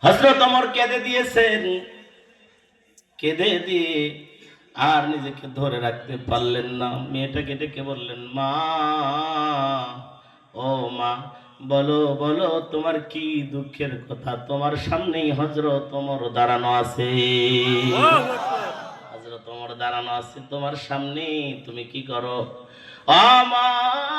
হযরত ওমর কেঁদে দিয়েছেন, কেঁদে দিয়ে আর নিজেকে ধরে রাখতে পারলেন না। মেয়েটাকে ডেকে বললেন, মা, ও মা, বলো বলো তোমার কি দুঃখের কথা? তোমার সামনেই হযরত ওমর দাঁড়ানো আছে, হযরত ওমর দাঁড়ানো আছে তোমার সামনে, তুমি কি করো? আমার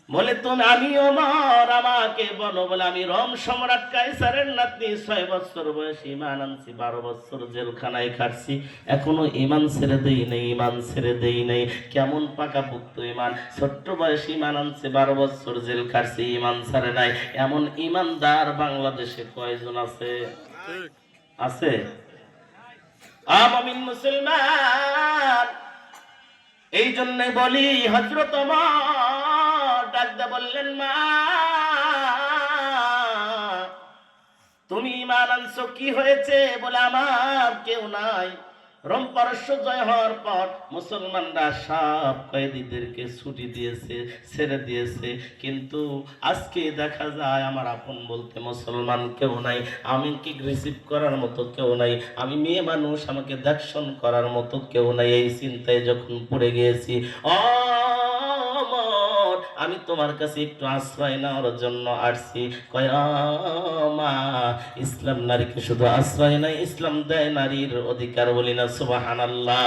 বলে, তুমি আমি ওমর, আমাকে বলো। বলে, আমি রোম সম্রাট কাইসারের নাতনি, 6 বছর বয়সে ঈমান আনছি, 12 বছর জেলখানায় কাটছি, এখনো ঈমান ছেড়ে দেই নাই, ঈমান ছেড়ে দেই নাই। কেমন পাকাপোক্ত ঈমান! ছোট্ট বয়সে ঈমান আনছে, 12 বছর জেল কাটছি, ঈমান ছাড়ে নাই। এমন ঈমানদার বাংলাদেশে কয়জন আছে? আছে? মুমিন মুসলমান, এই জন্য বলি, হযরত ওমর ডাকতে বললেন, মা, তুমি ঈমান আনছো, কি হয়েছে? বলে, আমার কেউ নাই। রোম পারস্য জয় হওয়ার পর মুসলমানরা সব কয়েদিদেরকে ছুটি দিয়েছে, ছেড়ে দিয়েছে, কিন্তু আজকে দেখা যায় আমার আপন বলতে মুসলমান কেউ নাই, আমি কি রিসিভ করার মতো কেউ নাই, আমি মেয়ে মানুষ, আমাকে দেখশন করার মতো কেউ নাই। এই চিন্তায় যখন পড়ে গিয়েছি, ওমর, আমি তোমার কাছে একটু আশ্রয় নেওয়ার জন্য আসছি। কয়, মা, ইসলাম নারীকে শুধু আশ্রয় নাই, ইসলাম দেয় নারীর অধিকার। বলি না সুবহানাল্লাহ।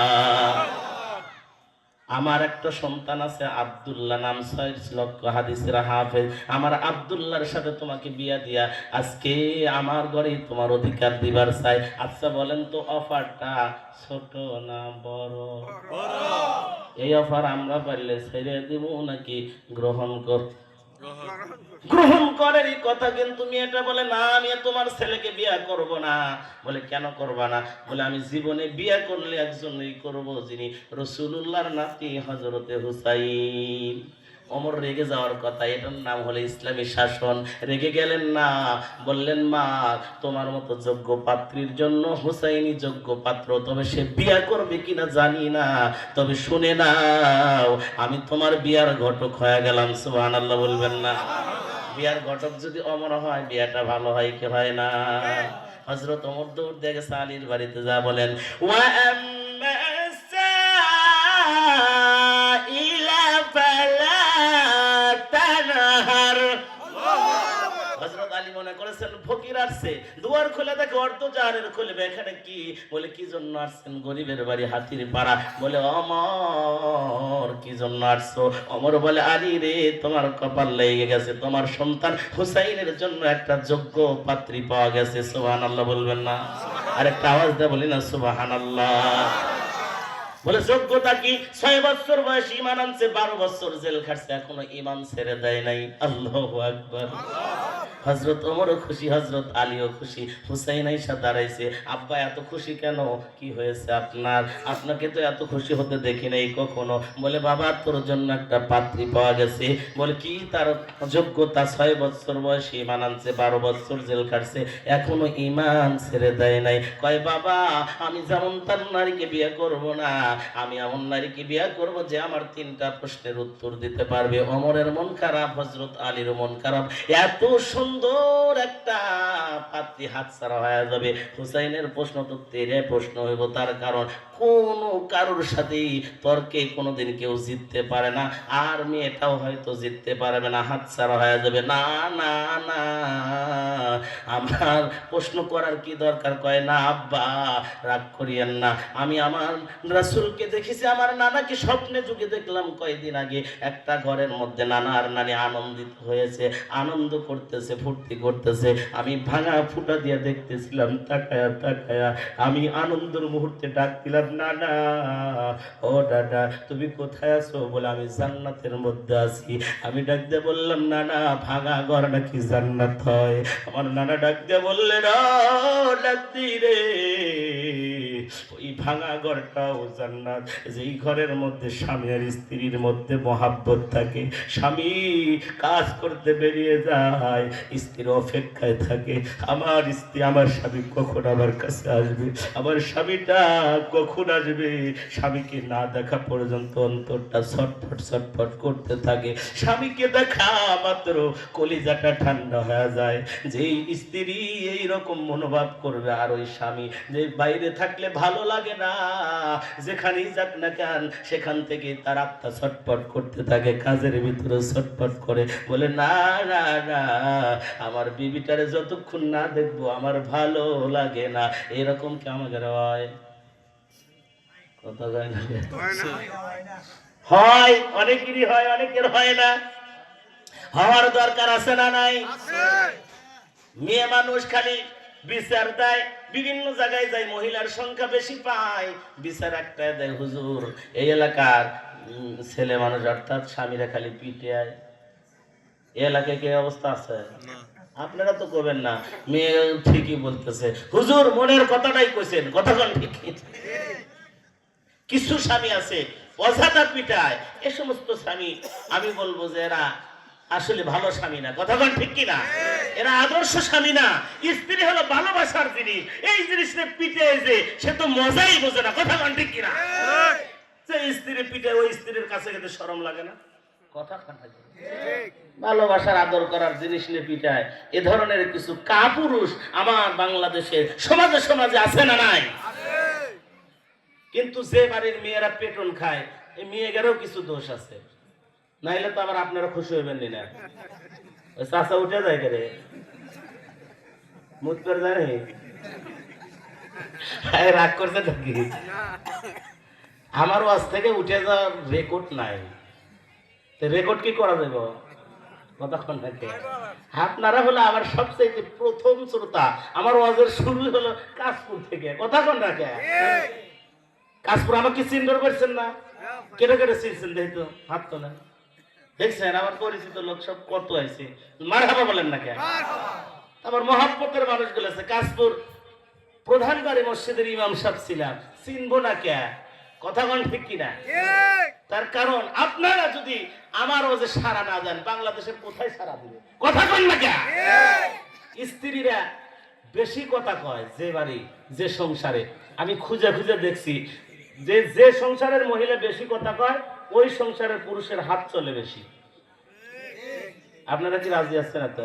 আমার একটা সন্তান আছে আব্দুল্লাহ নাম, 6 লক্ষ হাদিসের হাফেজ। আমার আব্দুল্লাহর সাথে তোমাকে বিয়া দিয়া আজকে আমার ঘরে তোমার অধিকার দিবার চাই। আচ্ছা বলেন তো, অফারটা ছোট না বড়? এই অফার আমরা পারলে ছেড়ে দিব নাকি গ্রহণ কর? গ্রহণ করার কথা। কিন্তু মেয়েটা বলে, না, আমি তোমার ছেলেকে বিয়ে করব না। বলে, কেন করবা না? বলে, আমি জীবনে বিয়ে করলে একজনই করব, যিনি রাসূলুল্লাহর নাতি হযরতে হুসাইন। ওমর রেগে যাওয়ার কথা, এটার নাম হলো ইসলামী শাসন। রেগে গেলেন না, বললেন, মা, তোমার মতো যোগ্য পাত্রীর জন্য হুসাইনই যোগ্য পাত্র, তবে সে বিয়ে করবে কিনা জানি না, তবে শুনে নাও, আমি তোমার বিয়ার ঘটক হয়ে গেলাম। সুবহানাল্লাহ বলবেন না? বিয়ার ঘটক যদি ওমর হয়, বিয়াটা ভালো হয় কি হয় না? হযরত ওমর দৌড় দিয়ে গেছে আলীর বাড়িতে, যা বলেন, ওয়া আম্মা সাইলা ফালা তানহার। হযরত আলী মনে করেছেন ফকির আসছে, দুয়ার খুলে দেখে অর্ধ জাহানের খুলবে, এখানে কি? বলে, কি জন্য আসছেন? গরিবের বাড়ি, হাতির পাড়া। বলে, ওমর, কি জন্য আসছো? ওমর বলে, আলী রে, তোমার কপাল লেগে গেছে, তোমার সন্তান হুসাইনের জন্য একটা যোগ্য পাত্রী পাওয়া গেছে। সুবহানাল্লাহ বলবেন না? আর একটা আওয়াজ দেয় বলি না সুবহানাল্লাহ? বলে, যোগ্যতা কি? 6 বছর বয়স ঈমান আনছে, 12 বছর জেল খাটছে, এখনো ঈমান ছেড়ে দেয় নাই। আল্লাহু আকবার। হযরত ওমরও খুশি, হযরত আলীও খুশি। হুসাইন আইসা দাঁড়াইছে, আব্বা এত খুশি কেন? কি হয়েছে আপনার? আপনাকে তো এত খুশি হতে দেখি নাই কখনো। বলে, বাবা, তোর জন্য একটা পাত্রী পাওয়া গেছে। বলে, কি তার যোগ্যতা? 6 বছর বয়সে ঈমান আনছে, 12 বছর জেল খাটছে, এখনো ঈমান ছেড়ে দেয় নাই। কয়, বাবা, আমি যেমন তার নারীকে বিয়ে করব না, আমি এমন নারীকে বিয়ে করব যে আমার 3টা প্রশ্নের উত্তর দিতে পারবে। ওমরের মন খারাপ, হযরত আলীর মন খারাপ, এত সুন্দর একটা পাত্রী হাতছাড়া হয়ে যাবে। হুসাইনের প্রশ্ন তো তেরে প্রশ্ন হইব, তার কারণ কোন কারোর সাথে তর্কে কোনোদিন কেউ জিততে পারে না, আর মেয়েটাও হয়তো জিততে পারবে না, হাতছাড়া হয়ে যাবে। না না না, আমার প্রশ্ন করার কি দরকার? কয়, না আব্বা, রাগ করিয়েন না, আমি আমার রাসূলকে দেখেছি, আমার নানাকে স্বপ্নে যুগে দেখলাম কয়েকদিন আগে, একটা ঘরের মধ্যে নানা আর নানি আনন্দিত হয়েছে, আনন্দ করতেছে, ফুর্তি করতেছে, আমি ভাঙা ফুটা দিয়ে দেখতেছিলাম, তাকায়া তাকায়া আমি আনন্দের মুহূর্তে ডাক দিলাম, নানা, ও দাদা, তুমি কোথায় আছো? বলে, আমি জান্নাতের মধ্যে আছি। আমি ডাক দিয়ে বললাম, নানা, ভাঙা ঘর নাকি জান্নাত হয়? আমার নানা ডাক দিয়ে বললেন, ও নাতি রে, ওই ভাঙা ঘরটাও জান্নাত। যেই ঘরের মধ্যে স্বামী আর স্ত্রীর মধ্যে মহাব্বত থাকে, স্বামী কাজ করতে বেরিয়ে যায়, স্ত্রীর অপেক্ষায় থাকে আমার স্ত্রী, আমার স্বামী কখন আমার কাছে আসবে, আমার স্বামীটা কখন আসবে। স্বামীকে না দেখা পর্যন্ত অন্তরটা ছটফট ছটফট করতে থাকে। স্বামীকে দেখা মাত্র কলিজাটা ঠান্ডা হয়ে যায়। যেই স্ত্রী এইরকম মনোভাব করবে, আর ওই স্বামী যে বাইরে থাকলে ভালো লাগে না, যেখানেই যাক না কেন সেখান থেকে তার আত্মা ছটফট করতে থাকে, কাজের ভিতরে ছটফট করে, বলে না না না, আমার বিবিটারে যতক্ষণ না দেখবো আমার ভালো লাগে না। এরকম কি আমাদের হয়? কথা যায় না? হয়, অনেকেরই হয়, অনেকের হয় না। হওয়ার দরকার আছে না নাই? মেয়ে মানুষ খালি বিচার দেয়, বিভিন্ন জায়গায় যায়, মহিলার সংখ্যা বেশি পায়, বিচার একটা দেয়, হুজুর এই এলাকার ছেলে মানুষ অর্থাৎ স্বামীরা খালি পিটে আয়। এই এলাকায় কি অবস্থা আছে? আপনারা তো করবেন না। মেয়ে ঠিকই বলতেছে, হুজুর মনের কথাটাই কইছেন, কথা বল ঠিক। কিছু স্বামী আছে অযথা পিটায়, এ সমস্ত স্বামী আমি বলবো যে এরা আসলে ভালো স্বামী না, কথা বল ঠিক কিনা? এরা আদর্শ স্বামী না। স্ত্রী হলো ভালোবাসার জিনিস, এই জিনিসটা পিটে যে সে তো মজাই বোঝে না, কথা বল ঠিক কিনা? যে স্ত্রী পিটে ওই স্ত্রীর কাছে গেলে শরম লাগে না? কথা ভালোবাসার আদর করার জিনিস নিয়ে পিটায়, এ ধরনের কিছু কাপুরুষ আমার বাংলাদেশের সমাজে সমাজে আছে না নাই? কিন্তু যে বাড়ির মেয়েরা পেটন খায়, এই মেয়েদেরও কিছু দোষ আছে, নাইলে তো আবার আপনারা খুশি হইবেন না। ওই চাচা উঠে যায় কে রে, মুখ করে যায় রে, রাগ করছে নাকি? আমার ওয়াজ থেকে উঠে যাওয়ার রেকর্ড নাই, রেকর্ড কি করা যাবে? কতক্ষণ থাকে আপনারা হলো আমার সবচেয়ে প্রথম শ্রোতা। আমার ওয়াজের শুরু হলো কাশপুর থেকে, কতক্ষণ রাখে কাশপুর আমাকে চিন্তা করছেন না? কেটে কেটে চিনছেন, দেখতো হাত তোলা দেখছেন, আমার পরিচিত লোক সব কত আছে, মারহাবা বলেন না কেন? আমার মহাব্বতের মানুষগুলো আছে। কাশপুর প্রধান বাড়ি মসজিদের ইমাম সাহেব ছিলাম, চিনবো না কে? কথা কোন ঠিক কিনা? তার কারণ আপনারা যদি আমার ওজে সারা না দেন, বাংলাদেশের কোথায় সারা দিবে? কথা কোন না কে? স্ত্রীরা বেশি কথা কয় যে বাড়ি যে সংসারে, আমি খুঁজে খুঁজে দেখছি যে যে সংসারের মহিলা বেশি কথা কয় ওই সংসারের পুরুষের হাত চলে বেশি। আপনারা কি রাজি আছেন? না তো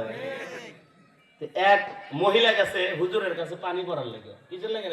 এক মহিলা গেছে হুজুরের কাছে পানি পড়ার লেগে, কিসের লেগে?